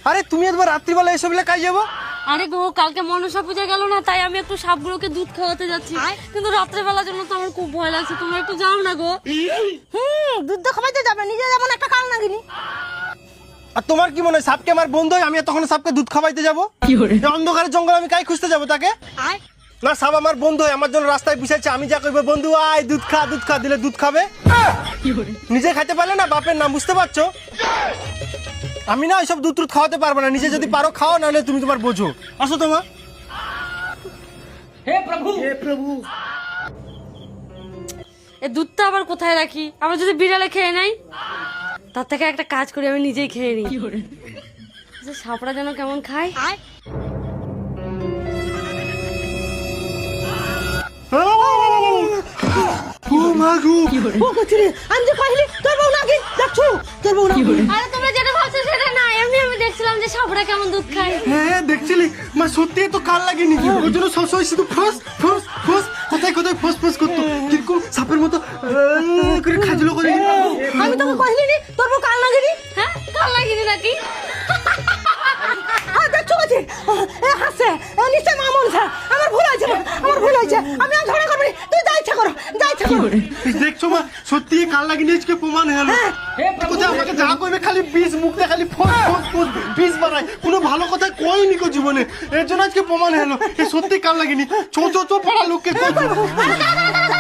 আরে তুমি একবার রাত্রিবেলা এসব কাজ যাবো? আরে গো, কালকে মনসা পূজা গেল না, তাই আমি একটু সাপগুলোকে দুধ খাওয়াতে যাচ্ছি, কিন্তু রাত্রেবেলার জন্য তো আমার খুব ভয় লাগছে। তোমরা একটু যাও না গো। দুধ তো খাওয়াইতে যাবে, নিজে যেমন একটা কাল নাগিনি। আর তোমার কি মনে হয় সাপকে আমার বন্ধু হয়, আমি তখন সাপকে দুধ খাওয়াইতে যাবো? অন্ধকারের জঙ্গল আমি কাই খুঁজতে যাবো তাকে? না, সাপ আমার বন্ধু হয়, আমার জন্য রাস্তায় বিছাইছে, আমি যা কইবো বন্ধু আয় দুধ খা দিলে দুধ খাবে। নিজে খাইতে পারলে না বাপের নাম, বুঝতে পারছো? আমি না ওইসব দুধ খাওয়াতে পারবো না, নিজে যদি পারো খাও, নাহলে তুমি তোমার বোঝো। আসো তোমার। हे प्रभु এই দুধটা আবার কোথায় রাখি? আমরা যদি বিড়ালে খেয়ে নেই, তার থেকে একটা কাজ করি, আমি নিজেই খেয়ে নিই। আচ্ছা, সাপড়া যেন কেমন খায়। ও মাগু, ও কইছিরে আমি যে কইলি তোর বউ নাকি দেখছো, তোর বউ নাকি। আরে তোমরা যেটা ভাবছো সেটা না, এমনি আমি দেখছিলাম যে সাপড়া কেমন দুধ খায়। হ্যাঁ দেখছিলি মা, সত্যি তো কাল লাগেনি, ওই জন্য সবসময় শুধু ফস ফস ফস, কোথায় কোথায় ফস ফস করতো, কিরকম সাপের মতো করে খাজলো করে। আমি তোকে কইলি নি তোর বউ কাল নাগিনি। হ্যাঁ, কাল লাগিনি নাকি? আর দেখছো কইছি এ হাসে নিশ্চয় মা মনসা। আমার ভুল হয়েছে, আমার ভুল হয়েছে, আমি আর ঝগড়া করবি। তুই যা ইচ্ছা করো, যা ইচ্ছা করো। দেখছো মা, সত্যি কাল লাগেনি, আজকে প্রমাণ হলো। কোথায় আমাকে যা করবে খালি বিষ, মুখটা খালি ফস ফস ফস বিষ বাড়ায়, কোনো ভালো কথা কইনি কো জীবনে, এর জন্য আজকে প্রমাণ হলো সত্যি কাল লাগেনি। চো চো চো পাড়া লোককে কই। আরে দাঁড়া, দাঁড়া, দাঁড়া,